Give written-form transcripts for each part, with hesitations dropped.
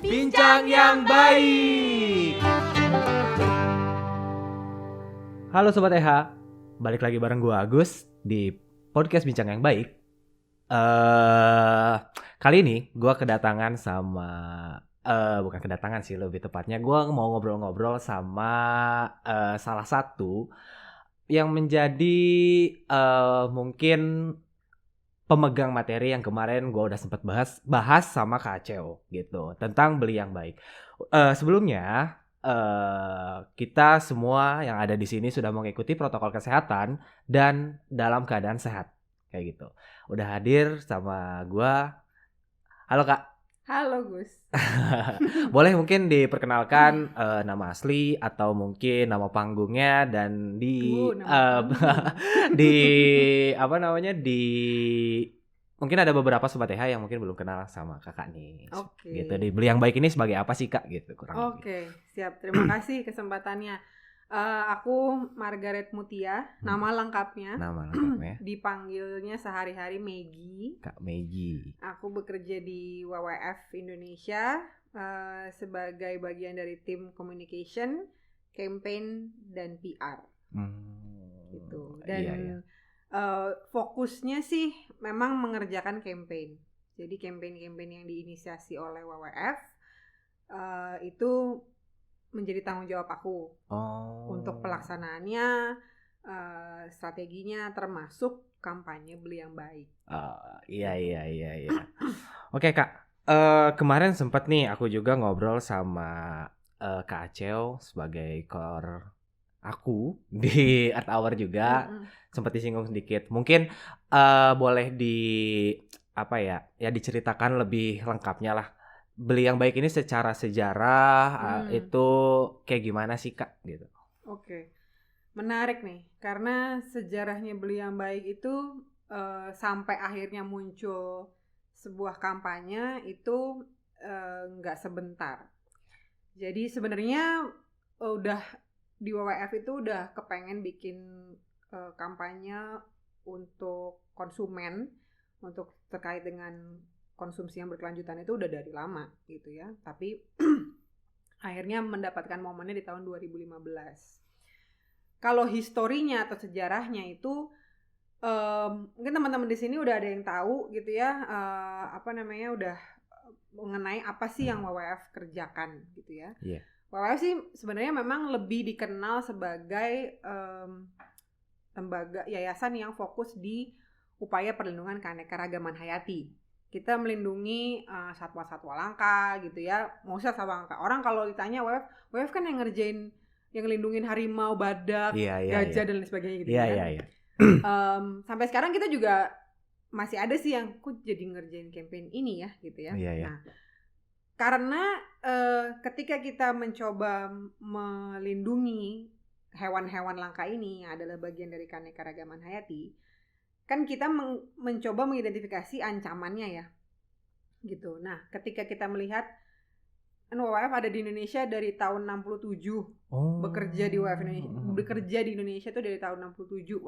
Bincang yang baik. Halo Sobat EH, balik lagi bareng gue Agus di podcast Bincang yang Baik. Kali ini gue kedatangan sama, bukan kedatangan sih, lebih tepatnya gue mau ngobrol-ngobrol sama salah satu yang menjadi mungkin pemegang materi yang kemarin gue udah sempat bahas sama Kak Aceo gitu tentang beli yang baik. Sebelumnya kita semua yang ada di sini sudah mengikuti protokol kesehatan dan dalam keadaan sehat kayak gitu. Udah hadir sama gue. Halo Kak. Halo Gus. Boleh mungkin diperkenalkan nama asli atau mungkin nama panggungnya dan Nama di apa namanya di mungkin ada beberapa sobat TH yang mungkin belum kenal sama kakak nih. Oke. Gitu di Beli yang Baik ini sebagai apa sih Kak gitu kurang lebih. Oke, siap. Terima kasih kesempatannya. Aku Margaret Mutia, nama lengkapnya. Nama lengkapnya Dipanggilnya sehari-hari Meggy. Kak Meggy. Aku bekerja di WWF Indonesia sebagai bagian dari tim communication, campaign dan PR. Gitu. Dan iya. fokusnya sih memang mengerjakan campaign. Jadi campaign-campaign yang diinisiasi oleh WWF itu menjadi tanggung jawab aku untuk pelaksanaannya, strateginya, termasuk kampanye Beli yang Baik. Iya. Oke Kak, kemarin sempat nih aku juga ngobrol sama Kak Aceo sebagai core aku di Earth Hour juga. Sempat disinggung sedikit. Mungkin boleh diceritakan lebih lengkapnya lah. Beli yang Baik ini secara sejarah itu kayak gimana sih Kak gitu. Oke. Menarik nih, karena sejarahnya Beli yang Baik itu sampai akhirnya muncul sebuah kampanye itu nggak sebentar. Jadi sebenarnya udah di WWF itu udah kepengen bikin kampanye untuk konsumen, untuk terkait dengan konsumsi yang berkelanjutan itu udah dari lama gitu ya. Tapi akhirnya mendapatkan momennya di tahun 2015. Kalau historinya atau sejarahnya itu mungkin teman-teman di sini udah ada yang tahu gitu ya, udah mengenai apa sih yang WWF kerjakan gitu ya. Yeah. WWF sih sebenarnya memang lebih dikenal sebagai lembaga yayasan yang fokus di upaya perlindungan keanekaragaman hayati. Kita melindungi satwa-satwa langka gitu ya. Maksudnya satwa langka. Orang kalau ditanya WWF kan yang ngerjain, yang ngelindungin harimau, badak, gajah dan lain sebagainya gitu kan. Iya. Sampai sekarang kita juga masih ada sih yang kok jadi ngerjain campaign ini ya gitu ya. Iya. Nah, karena ketika kita mencoba melindungi hewan-hewan langka ini yang adalah bagian dari keanekaragaman hayati, kan kita mencoba mengidentifikasi ancamannya ya gitu. Nah, ketika kita melihat WWF ada di Indonesia dari tahun 67, bekerja di WWF Indonesia, bekerja di Indonesia itu dari tahun 67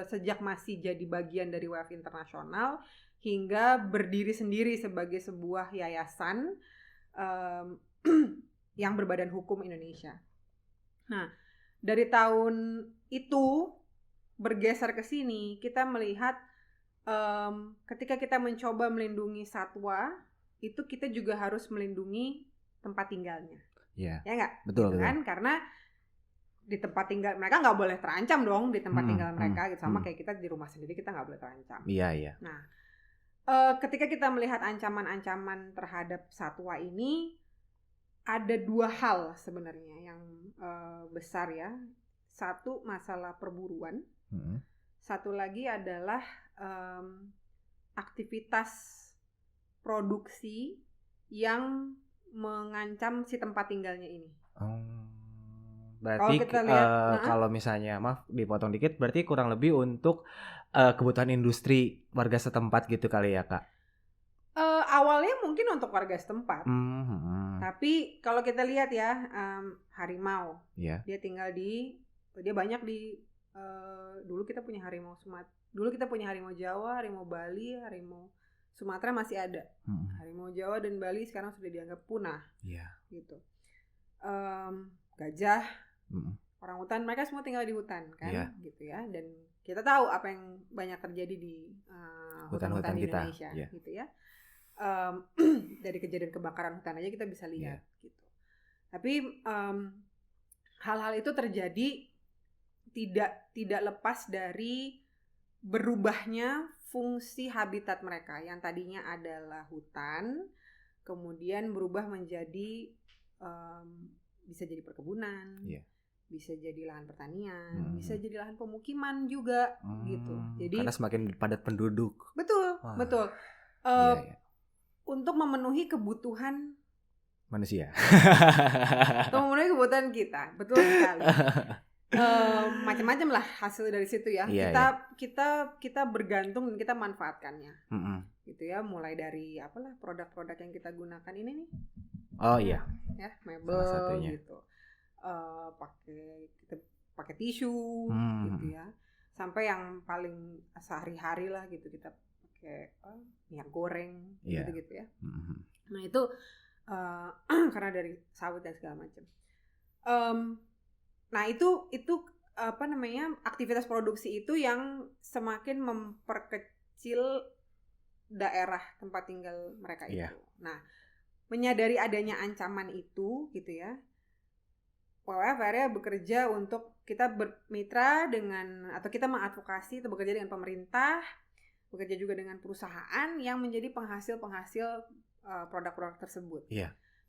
sejak masih jadi bagian dari WWF internasional hingga berdiri sendiri sebagai sebuah yayasan yang berbadan hukum Indonesia. Nah, dari tahun itu bergeser ke sini, kita melihat ketika kita mencoba melindungi satwa, itu kita juga harus melindungi tempat tinggalnya. Yeah. Ya nggak? Betul. Kan? Karena di tempat tinggal mereka nggak boleh terancam dong di tempat tinggal mereka, gitu. Sama kayak kita di rumah sendiri kita nggak boleh terancam. Iya. Nah, ketika kita melihat ancaman-ancaman terhadap satwa ini, ada dua hal sebenarnya yang besar ya. Satu, masalah perburuan. Satu lagi adalah aktivitas produksi yang mengancam si tempat tinggalnya ini. Berarti kalau misalnya, maaf dipotong dikit, berarti kurang lebih untuk kebutuhan industri warga setempat gitu kali ya Kak? Awalnya mungkin untuk warga setempat, tapi kalau kita lihat ya, harimau, dia banyak di dulu kita punya harimau Sumatera, dulu kita punya harimau Jawa, harimau Bali, harimau Sumatera masih ada. Mm-mm. Harimau Jawa dan Bali sekarang sudah dianggap punah. Iya. Gitu. Gajah, Mm-mm. orangutan, mereka semua tinggal di hutan kan, Iya. gitu ya. Dan kita tahu apa yang banyak terjadi di hutan-hutan di Kita. Indonesia, Iya. gitu ya. Dari kejadian kebakaran hutan aja kita bisa lihat, gitu. Tapi hal-hal itu terjadi tidak lepas dari berubahnya fungsi habitat mereka yang tadinya adalah hutan, kemudian berubah menjadi bisa jadi perkebunan, bisa jadi lahan pertanian, bisa jadi lahan pemukiman juga, gitu. Jadi karena semakin padat penduduk. Betul. Iya. Untuk memenuhi kebutuhan Manusia. untuk memenuhi kebutuhan kita, betul sekali. Macam-macam lah hasil dari situ ya. Kita bergantung dan kita manfaatkannya. Gitu ya, mulai dari apalah produk-produk yang kita gunakan ini nih. Oh iya. Ya, mebel gitu. Pakai tisu gitu ya. Sampai yang paling sehari-hari lah gitu, kita pakai minyak goreng gitu-gitu ya. Nah, itu karena dari sawit dan segala macam. Nah, itu apa namanya, aktivitas produksi itu yang semakin memperkecil daerah tempat tinggal mereka itu. Nah, menyadari adanya ancaman itu gitu ya, WWF akhirnya bekerja untuk kita bermitra dengan, atau kita mengadvokasi atau bekerja dengan pemerintah, bekerja juga dengan perusahaan yang menjadi penghasil produk-produk tersebut.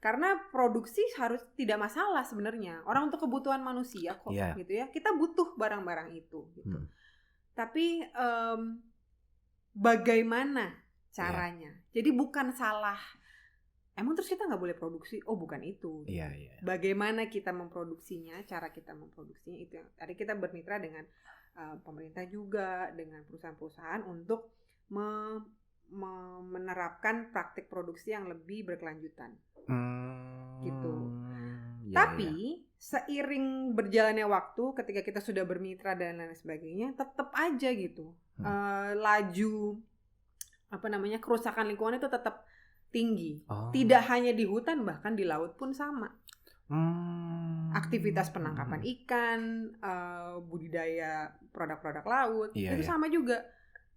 Karena produksi harus tidak masalah sebenarnya. Orang untuk kebutuhan manusia kok, gitu ya. Kita butuh barang-barang itu, gitu. Tapi bagaimana caranya? Jadi bukan salah. Emang terus kita nggak boleh produksi? Oh, bukan itu. Bagaimana kita memproduksinya, cara kita memproduksinya itu. Tadi kita bermitra dengan pemerintah juga, dengan perusahaan-perusahaan untuk menerapkan praktik produksi yang lebih berkelanjutan. Gitu. Tapi seiring berjalannya waktu, ketika kita sudah bermitra dan lain sebagainya, tetap aja gitu laju kerusakan lingkungan itu tetap tinggi. Tidak hanya di hutan, bahkan di laut pun sama. Aktivitas penangkapan ikan, budidaya produk-produk laut itu sama juga.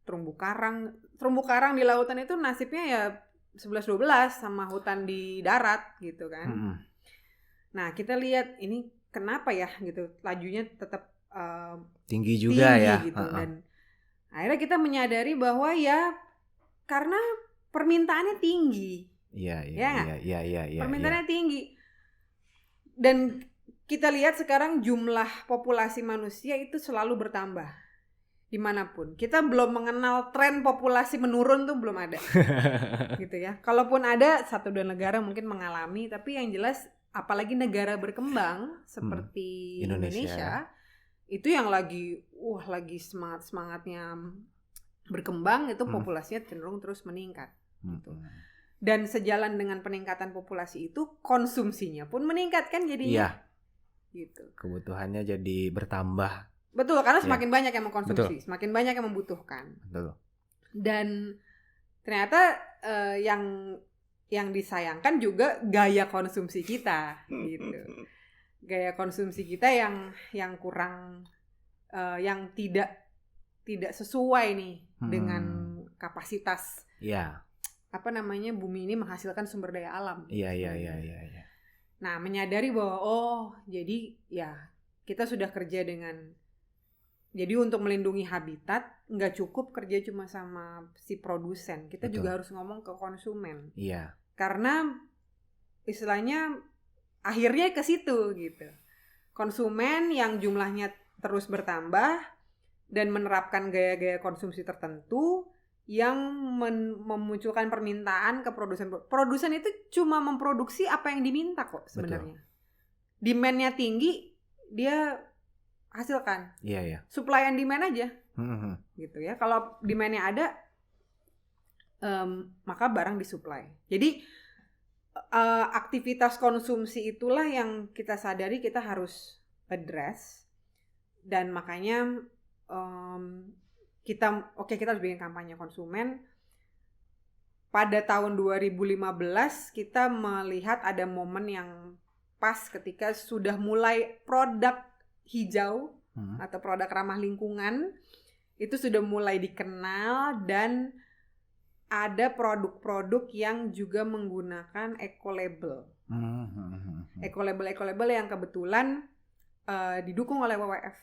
Terumbu karang di lautan itu nasibnya ya 11-12 sama hutan di darat gitu kan. Nah, kita lihat ini kenapa ya gitu, lajunya tetap tinggi juga ya gitu. Dan akhirnya kita menyadari bahwa ya karena permintaannya tinggi. Permintaannya tinggi. Dan kita lihat sekarang jumlah populasi manusia itu selalu bertambah dimanapun. Kita belum mengenal tren populasi menurun tuh belum ada. Gitu ya. Kalaupun ada, 1-2 negara mungkin mengalami, tapi yang jelas apalagi negara berkembang seperti Indonesia itu yang lagi semangatnya berkembang, itu populasinya cenderung terus meningkat gitu. Dan sejalan dengan peningkatan populasi itu, konsumsinya pun meningkat kan jadinya. Gitu. Kebutuhannya jadi bertambah. Betul, karena semakin banyak yang mengkonsumsi, semakin banyak yang membutuhkan. Dan ternyata yang disayangkan juga gaya konsumsi kita gitu. Gaya konsumsi kita yang kurang yang tidak sesuai nih dengan kapasitas bumi ini menghasilkan sumber daya alam. Nah, menyadari bahwa jadi ya kita sudah kerja dengan, jadi untuk melindungi habitat nggak cukup kerja cuma sama si produsen, kita juga harus ngomong ke konsumen. Karena istilahnya akhirnya ke situ gitu. Konsumen yang jumlahnya terus bertambah dan menerapkan gaya-gaya konsumsi tertentu yang memunculkan permintaan ke produsen. Produsen itu cuma memproduksi apa yang diminta kok sebenarnya. Demand-nya tinggi, dia hasilkan. Supply and demand aja. Gitu ya. Kalau demand-nya ada, maka barang disuplai. Jadi aktivitas konsumsi itulah yang kita sadari kita harus address. Dan makanya kita harus bikin kampanye konsumen. pada tahun 2015 kita melihat ada momen yang pas ketika sudah mulai produk hijau atau produk ramah lingkungan itu sudah mulai dikenal dan ada produk-produk yang juga menggunakan eco-label. Eco-label yang kebetulan didukung oleh WWF.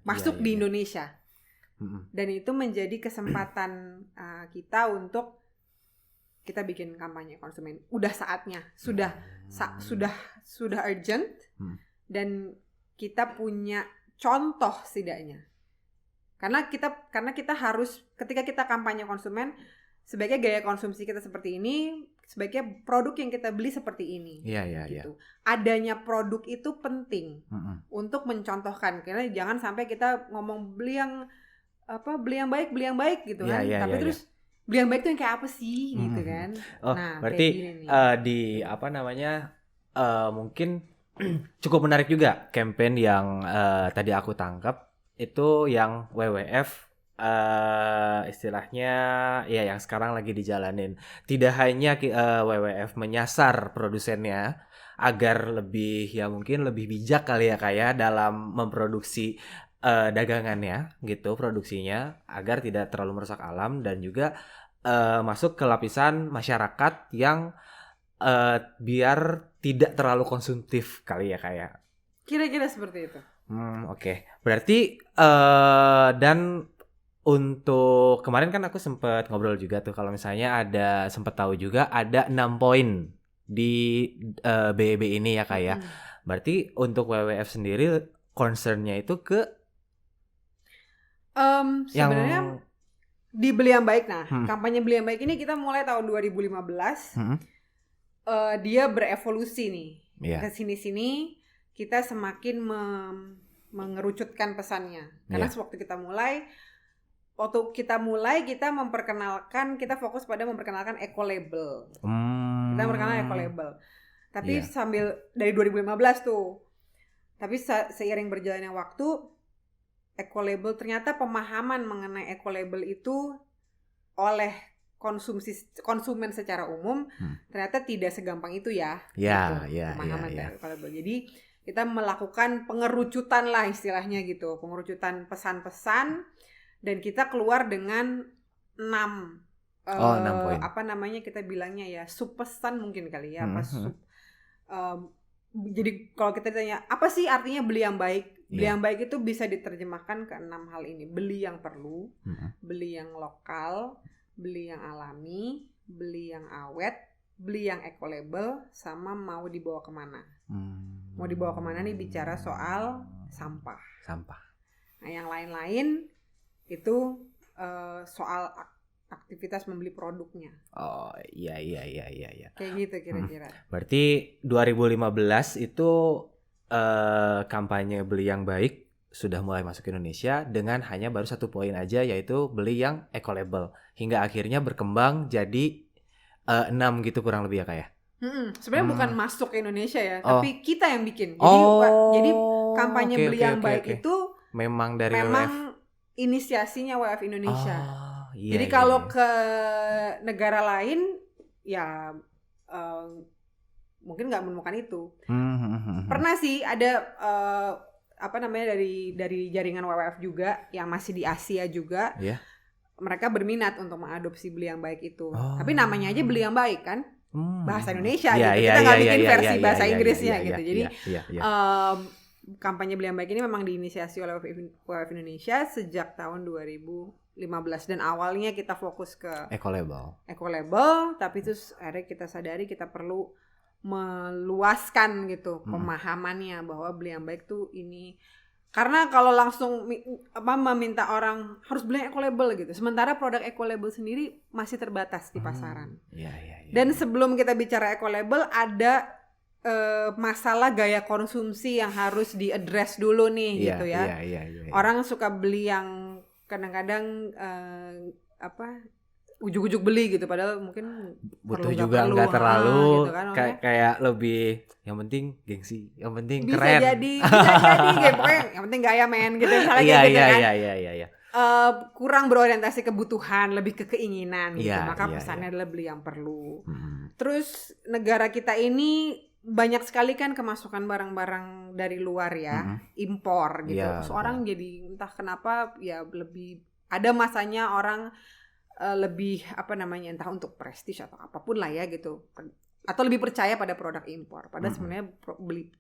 Masuk di Indonesia. Dan itu menjadi kesempatan kita untuk kita bikin kampanye konsumen. Udah saatnya, sudah urgent dan kita punya contoh setidaknya. Karena kita harus ketika kita kampanye konsumen, sebaiknya gaya konsumsi kita seperti ini, sebaiknya produk yang kita beli seperti ini. Gitu. Adanya produk itu penting untuk mencontohkan. Karena jangan sampai kita ngomong beli yang baik gitu kan. Tapi terus beli yang baik itu yang kayak apa sih gitu kan. Nah, berarti mungkin cukup menarik juga campaign yang tadi aku tangkap itu yang WWF istilahnya ya yang sekarang lagi dijalanin. Tidak hanya WWF menyasar produsennya agar mungkin lebih bijak kali ya kayak dalam memproduksi dagangannya gitu, produksinya agar tidak terlalu merusak alam dan juga masuk ke lapisan masyarakat yang biar tidak terlalu konsumtif kali ya kayak. Kira-kira seperti itu. Oke. Berarti dan untuk kemarin kan aku sempat ngobrol juga tuh kalau misalnya sempat tahu juga ada 6 poin di BEB ini ya kayak. Berarti untuk WWF sendiri concern-nya itu ke sebenarnya di Beli Yang Baik. Nah, kampanye Beli Yang Baik ini kita mulai tahun 2015. Dia berevolusi nih. Ke sini-sini kita semakin mengerucutkan pesannya. Karena waktu kita mulai kita memperkenalkan, kita fokus pada memperkenalkan eco-label. Kita memperkenalkan eco-label. Tapi sambil dari 2015 tuh. Tapi seiring berjalannya waktu, eco-label ternyata pemahaman mengenai eco-label itu oleh konsumen secara umum ternyata tidak segampang itu ya. Pemahaman eco-label. Jadi kita melakukan pengerucutan lah istilahnya gitu, pengerucutan pesan-pesan dan kita keluar dengan 6 poin. Apa namanya kita bilangnya ya, sub pesan mungkin kali ya, jadi kalau kita tanya apa sih artinya beli yang baik? Beli yang baik itu bisa diterjemahkan ke 6 hal ini. Beli yang perlu, beli yang lokal, beli yang alami, beli yang awet, beli yang eco-label, sama mau dibawa kemana. Mau dibawa kemana nih bicara soal sampah. Nah yang lain-lain itu soal aktivitas membeli produknya. Oh iya. Kayak gitu kira-kira. Berarti 2015 itu kampanye Beli Yang Baik sudah mulai masuk ke Indonesia dengan hanya baru 1 poin aja yaitu beli yang eco-label. Hingga akhirnya berkembang jadi 6 gitu kurang lebih ya kayak. Sebenarnya bukan masuk ke Indonesia ya, tapi kita yang bikin. Jadi kampanye Beli Yang Baik itu memang dari WWF. Inisiasinya WWF Indonesia. Jadi kalau ke negara lain ya mungkin nggak menemukan itu. Pernah sih ada dari jaringan WWF juga yang masih di Asia juga. Mereka berminat untuk mengadopsi Beli Yang Baik itu. Tapi namanya aja Beli Yang Baik kan. Bahasa Indonesia gitu. Kita nggak bikin versi bahasa Inggrisnya gitu. Jadi kampanye Beli Yang Baik ini memang diinisiasi oleh WWF Indonesia sejak tahun 2015 dan awalnya kita fokus ke eco-label, tapi terus akhirnya kita sadari kita perlu meluaskan gitu pemahamannya bahwa Beli Yang Baik tuh ini. Karena kalau langsung meminta orang harus beli eco-label gitu, sementara produk eco-label sendiri masih terbatas di pasaran. Dan sebelum kita bicara eco-label ada masalah gaya konsumsi yang harus diadres dulu nih gitu ya. Orang suka beli yang kadang-kadang ujuk-ujuk beli gitu, padahal mungkin butuh juga nggak terlalu gitu kan, kayak lebih yang penting gengsi, yang penting bisa keren. Bisa jadi kayak pokoknya yang penting gaya men gitu misalnya gitu kan. Iya. kurang berorientasi kebutuhan, lebih ke keinginan gitu. Iya, Maka iya, pesannya adalah beli yang perlu. Hmm. Terus negara kita ini banyak sekali kan kemasukan barang-barang dari luar ya, impor gitu. Iya, Seorang jadi entah kenapa ya lebih ada masanya orang lebih apa namanya entah untuk prestis atau apapun lah ya gitu. Atau lebih percaya pada produk impor. Padahal sebenarnya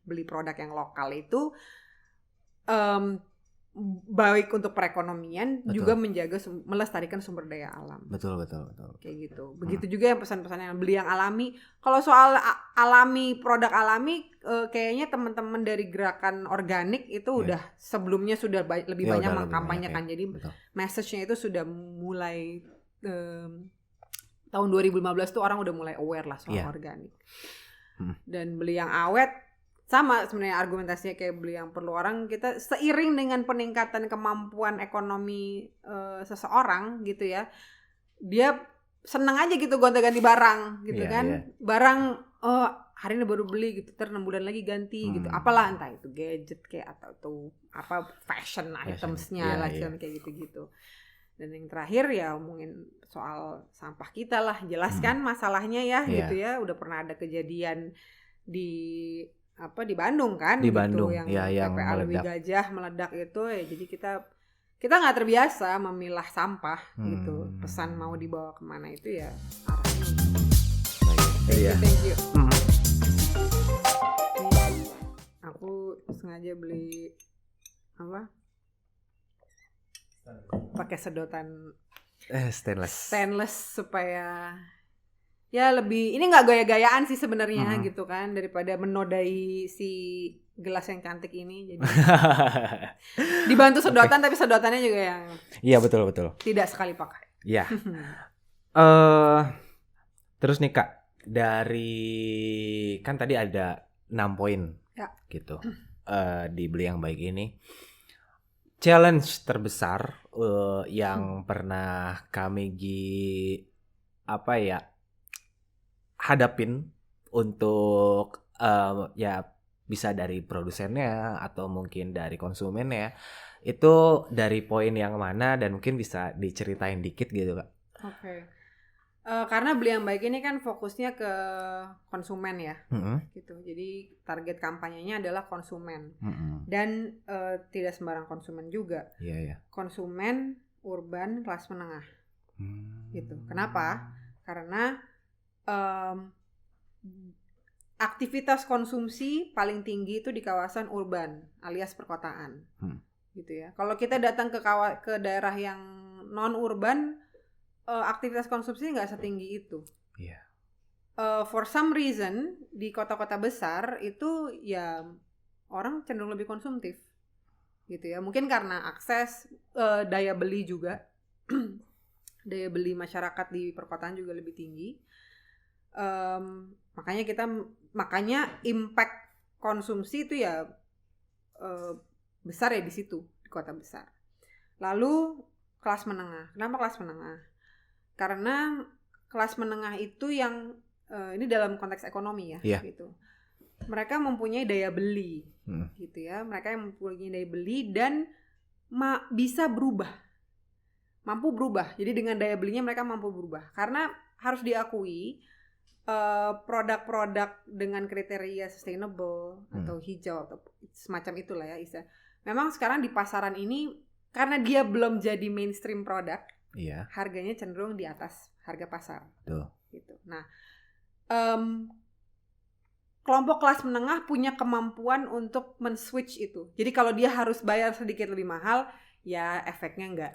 beli produk yang lokal itu baik untuk perekonomian, Betul. juga menjaga melestarikan sumber daya alam. Betul. Kayak gitu. Begitu juga yang pesan-pesan yang beli yang alami. Kalau soal alami, produk alami, kayaknya teman-teman dari gerakan organik itu udah sebelumnya sudah lebih banyak mengkampanyekan. Jadi message-nya itu sudah mulai tahun 2015 tuh orang udah mulai aware lah soal organik. Dan beli yang awet sama sebenarnya argumentasinya kayak beli yang perlu. Orang kita seiring dengan peningkatan kemampuan ekonomi seseorang gitu ya, dia seneng aja gitu gonta-ganti barang gitu kan. Barang hari ini baru beli gitu, 6 bulan lagi ganti gitu. Apalah entah itu gadget kayak atau tuh apa fashion itemsnya lah kayak gitu-gitu. Dan yang terakhir ya omongin soal sampah kita lah, jelaskan masalahnya ya gitu ya. Udah pernah ada kejadian di Bandung kan, di gitu, Bandung yang TPA Lewi Gajah meledak itu ya. Jadi kita nggak terbiasa memilah sampah gitu. Pesan mau dibawa kemana itu ya arahnya. Thank you. Aku sengaja beli pakai sedotan stainless supaya ya lebih, ini nggak gaya-gayaan sih sebenarnya gitu kan, daripada menodai si gelas yang cantik ini. Jadi dibantu sedotan tapi sedotannya juga yang betul tidak sekali pakai. Iya. Terus nih Kak, dari kan tadi ada 6 poin gitu di beli yang baik ini. Challenge terbesar yang pernah kami hadapin untuk ya bisa dari produsennya atau mungkin dari konsumennya, itu dari poin yang mana, dan mungkin bisa diceritain dikit gitu Kak. Oke. Karena beli yang baik ini kan fokusnya ke konsumen ya, gitu. Jadi target kampanyenya adalah konsumen, dan tidak sembarang konsumen juga. Konsumen urban kelas menengah, gitu. Kenapa? Karena aktivitas konsumsi paling tinggi itu di kawasan urban alias perkotaan, gitu ya. Kalau kita datang ke daerah yang non urban, aktivitas konsumsi nggak setinggi itu. For some reason di kota-kota besar itu ya orang cenderung lebih konsumtif, gitu ya. Mungkin karena akses, daya beli juga, daya beli masyarakat di perkotaan juga lebih tinggi. Makanya impact konsumsi itu ya besar ya di situ, di kota besar. Lalu kelas menengah. Kenapa kelas menengah? Karena kelas menengah itu yang ini dalam konteks ekonomi ya, gitu. Mereka mempunyai daya beli, gitu ya. Mereka yang mempunyai daya beli dan bisa berubah, mampu berubah. Jadi dengan daya belinya mereka mampu berubah. Karena harus diakui, produk-produk dengan kriteria sustainable atau hijau atau semacam itulah ya istilah. Memang sekarang di pasaran ini karena dia belum jadi mainstream produk. Harganya cenderung di atas harga pasar. Gitu. Nah, kelompok kelas menengah punya kemampuan untuk men-switch itu. Jadi kalau dia harus bayar sedikit lebih mahal, ya efeknya nggak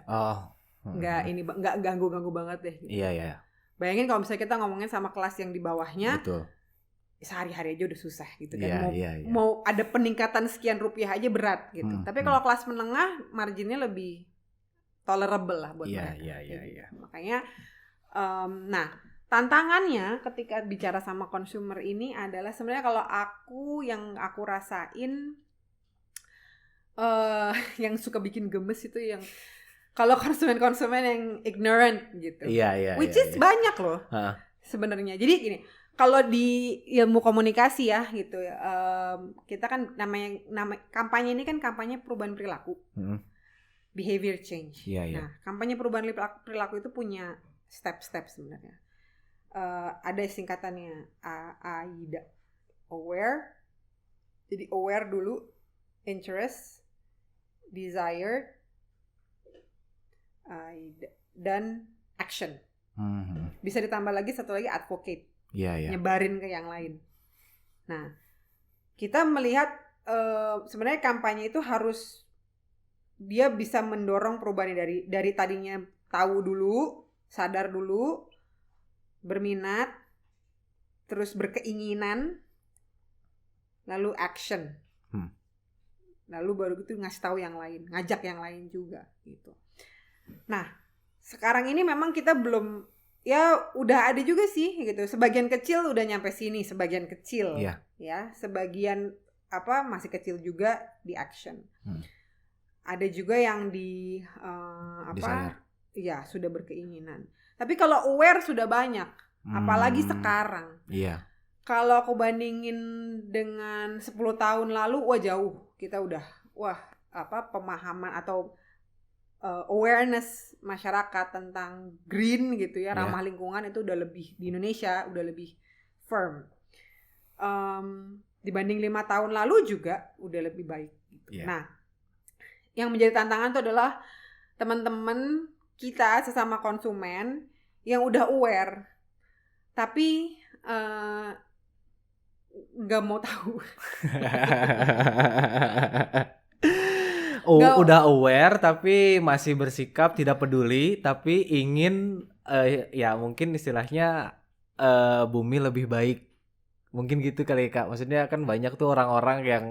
ganggu banget deh. Gitu. Bayangin kalau misalnya kita ngomongin sama kelas yang di bawahnya, sehari-hari aja udah susah gitu kan. Mau ada peningkatan sekian rupiah aja berat gitu. Tapi kalau kelas menengah, marginnya lebih tolerable lah buat mereka. Makanya, nah tantangannya ketika bicara sama consumer ini adalah sebenarnya kalau yang aku rasain, yang suka bikin gemes itu yang kalau konsumen yang ignorant gitu, which is banyak loh sebenarnya. Jadi gini, kalau di ilmu komunikasi ya gitu, kita kan namanya kampanye ini kan kampanye perubahan perilaku. behavior change. Iya. Nah, kampanye perubahan perilaku itu punya step-step sebenarnya. Ada singkatannya AIDA. Aware. Jadi aware dulu, interest, desire, dan action. Bisa ditambah lagi satu lagi advocate. Iya. Nyebarin ke yang lain. Nah, kita melihat sebenarnya kampanye itu harus dia bisa mendorong perubahan dari tadinya tahu dulu, sadar dulu, berminat, terus berkeinginan, lalu action. Lalu baru itu ngasih tahu yang lain, ngajak yang lain juga gitu. Nah, sekarang ini memang kita belum, ya udah ada juga sih gitu. Sebagian kecil udah nyampe sini, sebagian kecil. Ya, sebagian masih kecil juga di action. Ada juga yang di ya sudah berkeinginan. Tapi kalau aware sudah banyak, apalagi sekarang. Iya. Kalau aku bandingin dengan 10 tahun lalu, wah jauh. Kita udah pemahaman atau awareness masyarakat tentang green gitu ya, ramah lingkungan itu udah lebih di Indonesia udah lebih firm. Dibanding 5 tahun lalu juga udah lebih baik gitu. Nah, yang menjadi tantangan itu adalah teman-teman kita sesama konsumen yang udah aware tapi nggak mau tahu. Udah aware tapi masih bersikap tidak peduli, tapi ingin ya mungkin istilahnya bumi lebih baik. Mungkin gitu kali Kak. Maksudnya kan banyak tuh orang-orang yang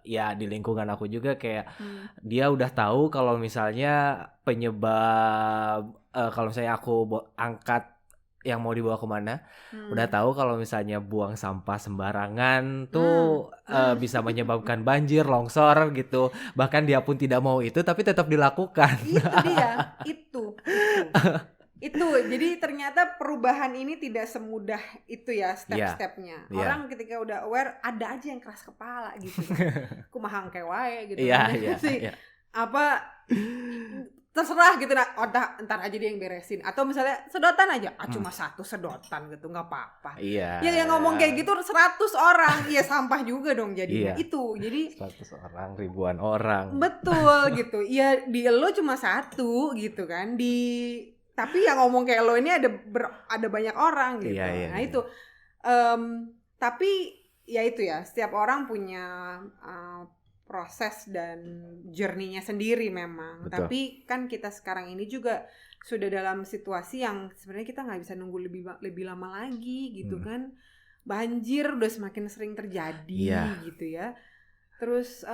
ya di lingkungan aku juga kayak dia udah tahu kalau misalnya penyebab kalau misalnya aku angkat yang mau dibawa kemana, udah tahu kalau misalnya buang sampah sembarangan tuh bisa menyebabkan banjir, longsor gitu. Bahkan dia pun tidak mau itu, tapi tetap dilakukan. Itu dia, itu. Jadi ternyata perubahan ini tidak semudah itu ya step-stepnya. Orang ketika udah aware, ada aja yang keras kepala gitu. Kumahang kewae gitu. Iya. Terserah gitu, ntar aja dia yang beresin. Atau misalnya sedotan aja, cuma 1 sedotan gitu, nggak apa-apa. Iya. Ya yang ngomong kayak gitu 100 orang, ya sampah juga dong jadinya. Itu, jadi 100 orang, ribuan orang. Betul gitu. Ya di lo cuma 1 gitu kan. Tapi yang ngomong kayak lo ini ada banyak orang gitu. Iya. Nah itu. Tapi ya itu ya, setiap orang punya proses dan journey-nya sendiri memang. Betul. Tapi kan kita sekarang ini juga sudah dalam situasi yang sebenarnya kita nggak bisa nunggu lebih lama lagi gitu kan. Banjir udah semakin sering terjadi gitu ya. Terus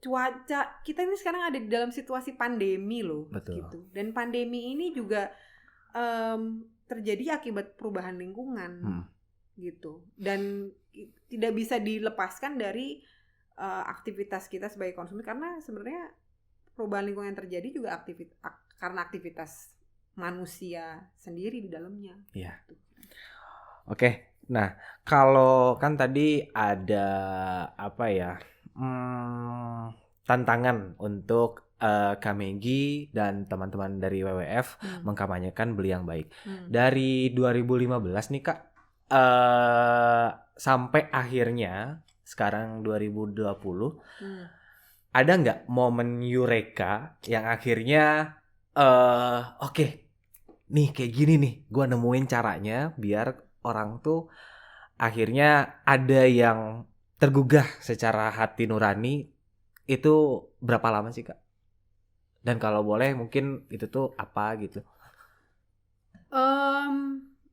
cuaca, kita ini sekarang ada di dalam situasi pandemi loh. Betul. Gitu. Dan pandemi ini juga terjadi akibat perubahan lingkungan gitu. Dan tidak bisa dilepaskan dari aktivitas kita sebagai konsumen, karena sebenarnya perubahan lingkungan yang terjadi juga karena aktivitas manusia sendiri di dalamnya. Iya. Oke. Nah, kalau kan tadi ada tantangan untuk Kamegi dan teman-teman dari WWF mengkampanyekan beli yang baik. Dari 2015 nih Kak, sampai akhirnya sekarang 2020, ada nggak momen eureka yang akhirnya oke, nih kayak gini nih, gue nemuin caranya biar orang tuh akhirnya ada yang tergugah secara hati nurani. Itu berapa lama sih Kak? Dan kalau boleh mungkin itu tuh apa gitu?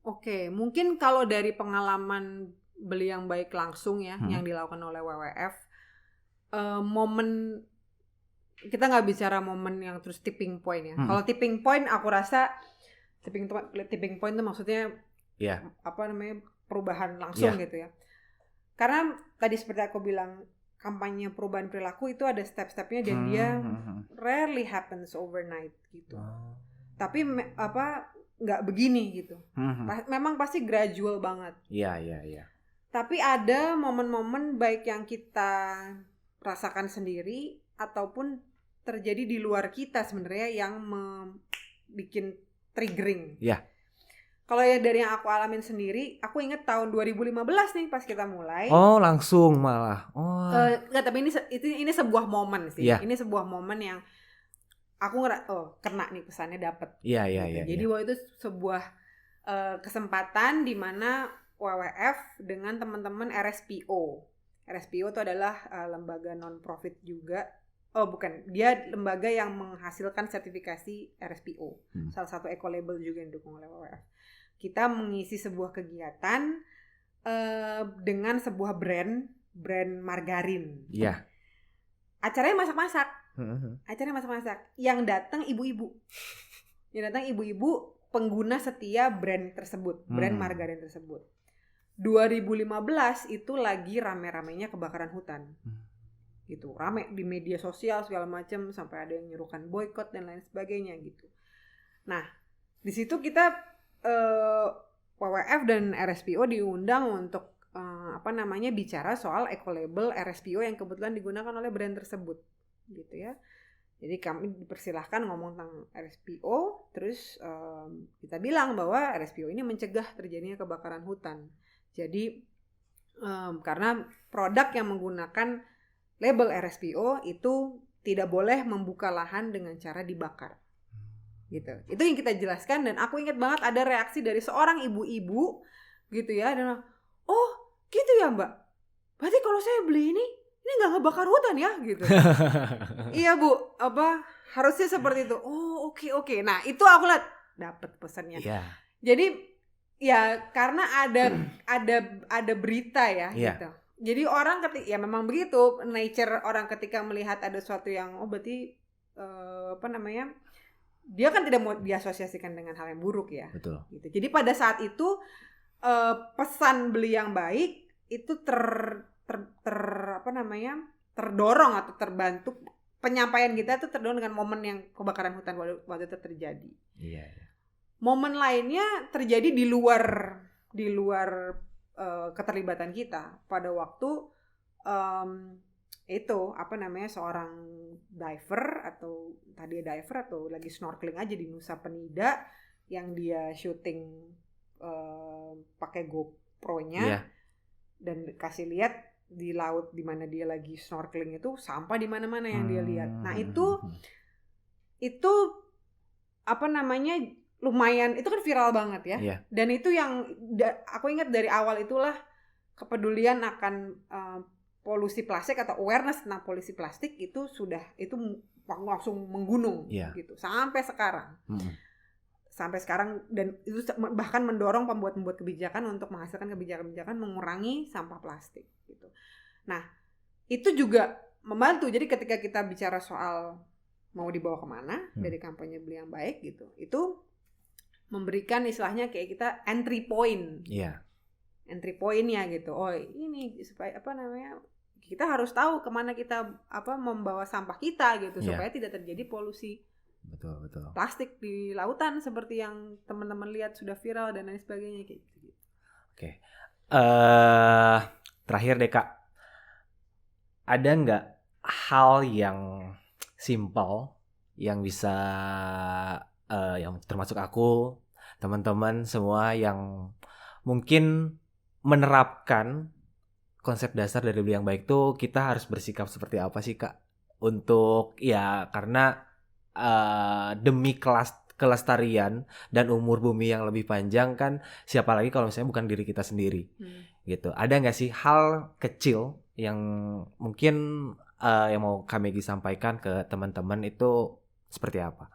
Oke, mungkin kalau dari pengalaman beli yang baik langsung ya, yang dilakukan oleh WWF, momen, kita nggak bicara momen yang terus tipping point ya. Kalau tipping point, aku rasa tipping point itu maksudnya perubahan langsung gitu ya. Karena tadi seperti aku bilang, kampanye perubahan perilaku itu ada step-stepnya dan dia rarely happens overnight gitu. Tapi nggak begini gitu. Memang pasti gradual banget. Iya. Tapi ada momen-momen baik yang kita rasakan sendiri ataupun terjadi di luar kita sebenarnya yang bikin triggering. Iya. Kalau ya dari yang aku alamin sendiri, aku inget tahun 2015 nih pas kita mulai. Oh, langsung malah. Oh. Enggak, tapi ini sebuah momen sih. Iya. Ini sebuah momen yang aku kena nih pesannya dapet. Iya. Jadi waktu itu sebuah kesempatan di mana WWF dengan teman-teman RSPO. RSPO itu adalah lembaga non-profit juga. Oh bukan, dia lembaga yang menghasilkan sertifikasi RSPO. Salah satu eco-label juga yang didukung oleh WWF. Kita mengisi sebuah kegiatan dengan sebuah brand margarin. Iya. Acaranya masak-masak. Yang datang ibu-ibu. Pengguna setia brand tersebut, brand margarin tersebut. 2015 itu lagi rame-ramenya kebakaran hutan. Gitu, rame di media sosial segala macam sampai ada yang nyerukan boykot dan lain sebagainya gitu. Nah, di situ kita WWF dan RSPO diundang untuk bicara soal eco-label RSPO yang kebetulan digunakan oleh brand tersebut, gitu ya. Jadi kami dipersilahkan ngomong tentang RSPO, terus kita bilang bahwa RSPO ini mencegah terjadinya kebakaran hutan. Jadi karena produk yang menggunakan label RSPO itu tidak boleh membuka lahan dengan cara dibakar. Gitu. Itu yang kita jelaskan dan aku ingat banget ada reaksi dari seorang ibu-ibu gitu ya, dan oh gitu ya Mbak, berarti kalau saya beli ini nggak ngebakar hutan ya gitu. Iya Bu, harusnya seperti itu. Oh oke. Nah itu aku lihat dapat pesannya. Yeah. Jadi ya karena ada berita ya gitu. Jadi orang memang begitu nature orang ketika melihat ada sesuatu yang berarti dia kan tidak mau diasosiasikan dengan hal yang buruk ya. Betul. Gitu. Jadi pada saat itu pesan beli yang baik itu terdorong atau terbantu, penyampaian kita itu terdorong dengan momen yang kebakaran hutan waktu itu terjadi. Iya. Momen lainnya terjadi di luar keterlibatan kita pada waktu seorang diver atau lagi snorkeling aja di Nusa Penida yang dia syuting pakai GoPro-nya dan kasih lihat di laut di mana dia lagi snorkeling itu sampah di mana-mana yang dia lihat. Nah itu lumayan, itu kan viral banget ya. Yeah. Dan itu yang aku ingat dari awal itulah kepedulian akan polusi plastik atau awareness tentang polusi plastik itu langsung menggunung gitu sampai sekarang. Sampai sekarang, dan itu bahkan mendorong pembuat kebijakan untuk menghasilkan kebijakan-kebijakan mengurangi sampah plastik gitu. Nah, itu juga membantu. Jadi ketika kita bicara soal mau dibawa kemana dari kampanye Beli yang Baik gitu, itu memberikan istilahnya kayak kita entry point. Iya. Entry point-nya gitu. Oh, ini supaya kita harus tahu kemana kita membawa sampah kita gitu supaya tidak terjadi polusi. Betul. Plastik di lautan seperti yang teman-teman lihat sudah viral dan lain sebagainya kayak gitu. Oke. Terakhir deh Kak. Ada nggak hal yang simple yang bisa yang termasuk aku, teman-teman semua yang mungkin menerapkan konsep dasar dari Beli yang Baik tuh, kita harus bersikap seperti apa sih Kak? Untuk karena demi kelestarian dan umur bumi yang lebih panjang kan, siapa lagi kalau misalnya bukan diri kita sendiri gitu. Ada nggak sih hal kecil yang mungkin yang mau kami sampaikan ke teman-teman itu seperti apa?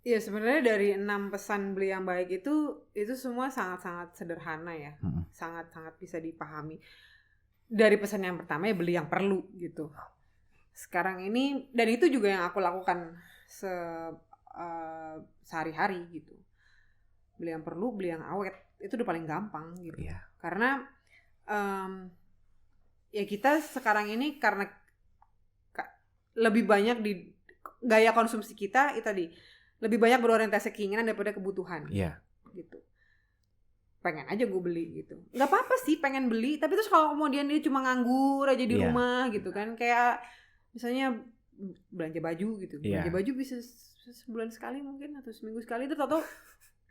Iya, sebenarnya dari 6 pesan Beli yang Baik itu semua sangat-sangat sederhana ya, sangat-sangat bisa dipahami. Dari pesan yang pertama ya beli yang perlu gitu. Sekarang ini, dan itu juga yang aku lakukan sehari-hari gitu. Beli yang perlu, beli yang awet, itu udah paling gampang gitu. Yeah. Karena ya kita sekarang ini karena lebih banyak di gaya konsumsi kita itu tadi lebih banyak berorientasi keinginan daripada kebutuhan. Iya. Gitu. Pengen aja gue beli gitu. Nggak apa-apa sih pengen beli, tapi terus kalau kemudian dia cuma nganggur aja di rumah gitu kan, kayak misalnya belanja baju gitu. Iya. Belanja baju bisa sebulan sekali mungkin atau seminggu sekali, terus atau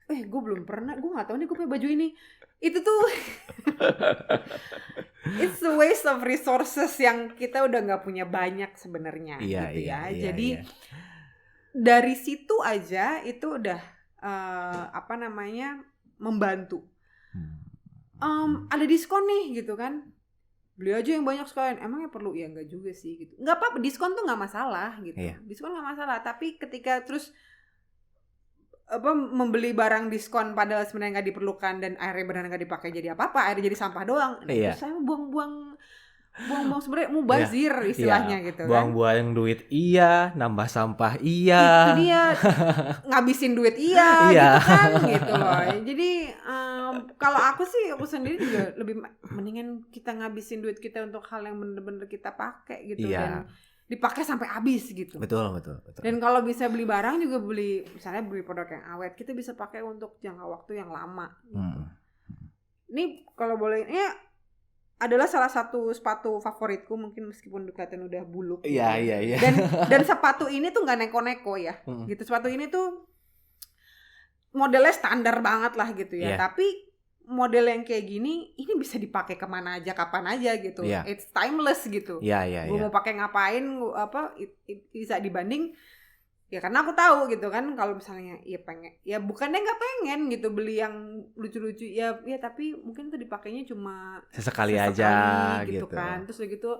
gue belum pernah, gue nggak tahu nih gue punya baju ini. Itu tuh it's a waste of resources yang kita udah nggak punya banyak sebenarnya gitu ya. Jadi dari situ aja itu udah membantu. Ada diskon nih gitu kan, beli aja yang banyak sekalian. Emangnya perlu? Ya nggak juga sih gitu. Nggak apa-apa, diskon tuh nggak masalah gitu. Diskon nggak masalah, tapi ketika terus membeli barang diskon padahal sebenarnya nggak diperlukan dan akhirnya benar nggak dipakai jadi apa-apa, akhirnya jadi sampah doang. Terus saya buang-buang sebenarnya mubazir istilahnya gitu kan. Buang-buang duit nambah sampah Itu dia, ngabisin duit gitu kan gitu loh. Jadi kalau aku sendiri juga lebih mendingan kita ngabisin duit kita untuk hal yang bener-bener kita pakai gitu dan dipakai sampai habis gitu. Betul. Dan kalau bisa beli barang juga misalnya beli produk yang awet, kita bisa pakai untuk jangka waktu yang lama gitu. Ini kalau boleh, ini adalah salah satu sepatu favoritku, mungkin meskipun kelihatan udah buluk. Iya. Dan sepatu ini tuh nggak neko-neko ya. Gitu. Sepatu ini tuh modelnya standar banget lah gitu ya. Tapi model yang kayak gini, ini bisa dipakai kemana aja, kapan aja gitu. It's timeless gitu. Gue mau pakai ngapain, bisa dibanding. Ya karena aku tahu gitu kan, kalau misalnya bukannya nggak pengen gitu beli yang lucu-lucu ya tapi mungkin itu dipakainya cuma sesekali aja gitu kan. Terus begitu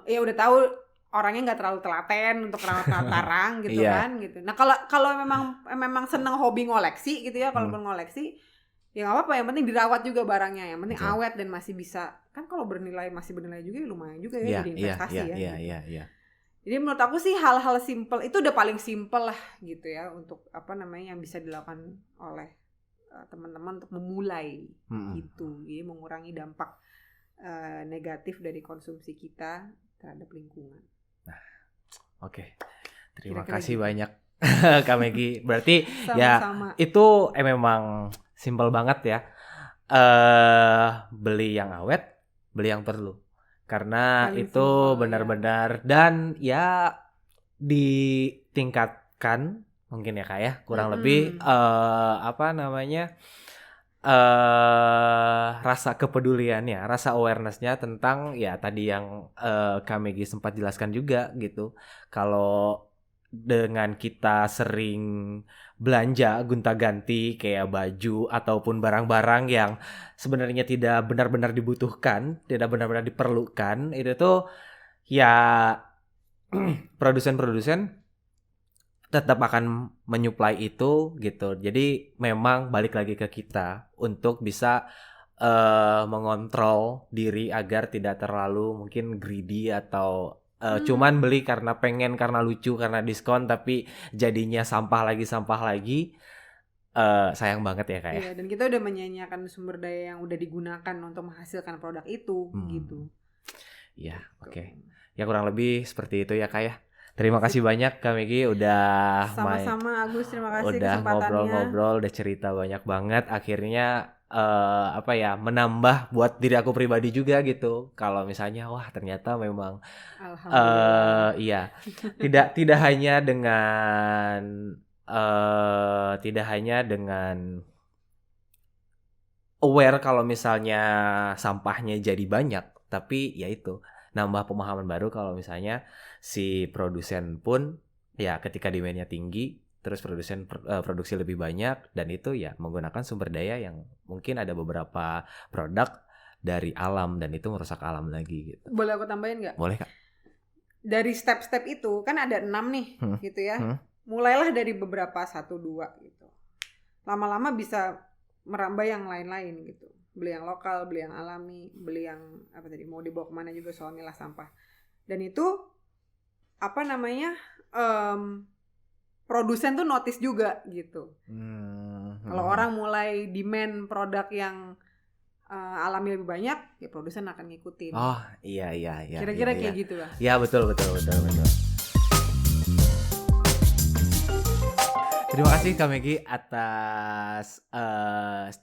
ya udah tahu orangnya nggak terlalu telaten untuk rawat barang gitu kan gitu. Nah kalau memang seneng hobi ngoleksi gitu ya, kalau ngoleksi ya nggak apa-apa, yang penting dirawat juga barangnya, yang penting awet dan masih bisa kan, kalau masih bernilai juga ya lumayan juga ya, jadi investasi ya. Jadi menurut aku sih hal-hal simple itu udah paling simple lah gitu ya, untuk yang bisa dilakukan oleh teman-teman untuk memulai gitu. Jadi mengurangi dampak negatif dari konsumsi kita terhadap lingkungan. Nah, oke. Terima kasih banyak Kak Meggy. Berarti sama-sama. Itu memang simple banget ya. Beli yang awet, beli yang perlu. Karena paling itu simple, benar-benar dan ya ditingkatkan mungkin ya Kak ya, kurang lebih rasa kepeduliannya, rasa awareness-nya tentang ya tadi yang Kak Meggy sempat jelaskan juga gitu. Kalau dengan kita sering belanja gonta-ganti kayak baju ataupun barang-barang yang sebenarnya tidak benar-benar dibutuhkan, tidak benar-benar diperlukan, itu tuh ya produsen-produsen tetap akan menyuplai itu gitu. Jadi memang balik lagi ke kita untuk bisa mengontrol diri agar tidak terlalu mungkin greedy atau cuman beli karena pengen, karena lucu, karena diskon, tapi jadinya sampah lagi. Sayang banget ya Kak ya. Iya, dan kita udah menyanyiakan sumber daya yang udah digunakan untuk menghasilkan produk itu gitu. Iya, oke. Ya kurang lebih seperti itu ya Kak ya. Terima kasih banyak Kak Meggy udah sama-sama Agus, terima kasih udah kesempatannya. Ngobrol-ngobrol, udah cerita banyak banget. Akhirnya menambah buat diri aku pribadi juga gitu. Kalau misalnya wah ternyata memang tidak hanya dengan aware kalau misalnya sampahnya jadi banyak, tapi ya itu nambah pemahaman baru kalau misalnya si produsen pun ya ketika demand-nya tinggi, terus produsen produksi lebih banyak, dan itu ya menggunakan sumber daya yang mungkin ada beberapa produk dari alam dan itu merusak alam lagi gitu. Boleh aku tambahin nggak? Boleh Kak. Dari step-step itu kan ada 6 nih gitu ya. Mulailah dari beberapa 1-2 gitu. Lama-lama bisa merambah yang lain-lain gitu. Beli yang lokal, beli yang alami, beli yang mau dibawa kemana juga soal milah sampah. Dan itu produsen tuh notice juga gitu. Kalau orang mulai demand produk yang alami lebih banyak, ya produsen akan ngikutin. Oh iya. Kira-kira kayak gitu lah. Ya betul. Terima kasih Kak Meggy atas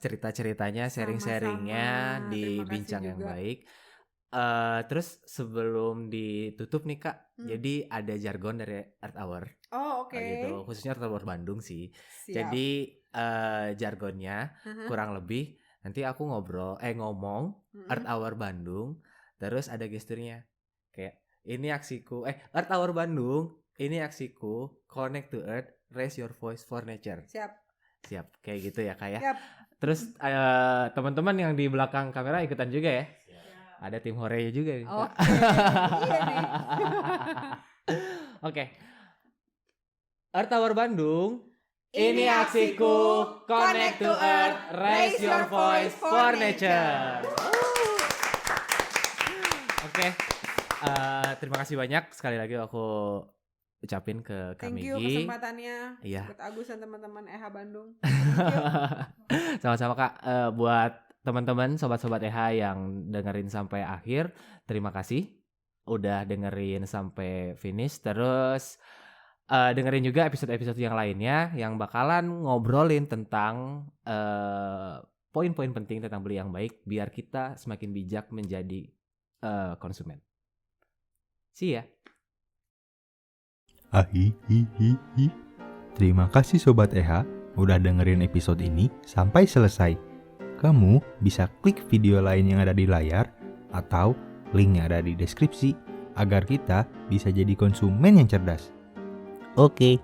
cerita-ceritanya, sharing-sharingnya di Bincang yang Baik. Terus sebelum ditutup nih Kak, Jadi ada jargon dari Earth Hour. Oh, oke. Gitu. Khususnya Earth Hour Bandung sih. Siap. Jadi jargonnya kurang lebih nanti aku ngomong Earth Hour Bandung, terus ada gesturnya kayak ini aksiku Earth Hour Bandung, ini aksiku, connect to Earth, raise your voice for nature. Siap kayak gitu ya Kak ya. Siap. Terus teman-teman yang di belakang kamera ikutan juga ya. Ada tim Horeya juga nih. Oke. Iya nih. Oke. Earth Hour Bandung, ini aksiku, connect to Earth, raise your voice for nature. Oke. Terima kasih banyak sekali lagi aku ucapin ke Kak Megi. Thank you kesempatannya. Iya. Buat Agus dan teman-teman EHA Bandung. Sama-sama Kak. Buat teman-teman sobat-sobat EHA yang dengerin sampai akhir, terima kasih udah dengerin sampai finish. Terus dengerin juga episode-episode yang lainnya yang bakalan ngobrolin tentang poin-poin penting tentang beli yang baik biar kita semakin bijak menjadi konsumen. See ya. Terima kasih Sobat EHA udah dengerin episode ini sampai selesai. Kamu bisa klik video lain yang ada di layar atau link yang ada di deskripsi agar kita bisa jadi konsumen yang cerdas. Oke.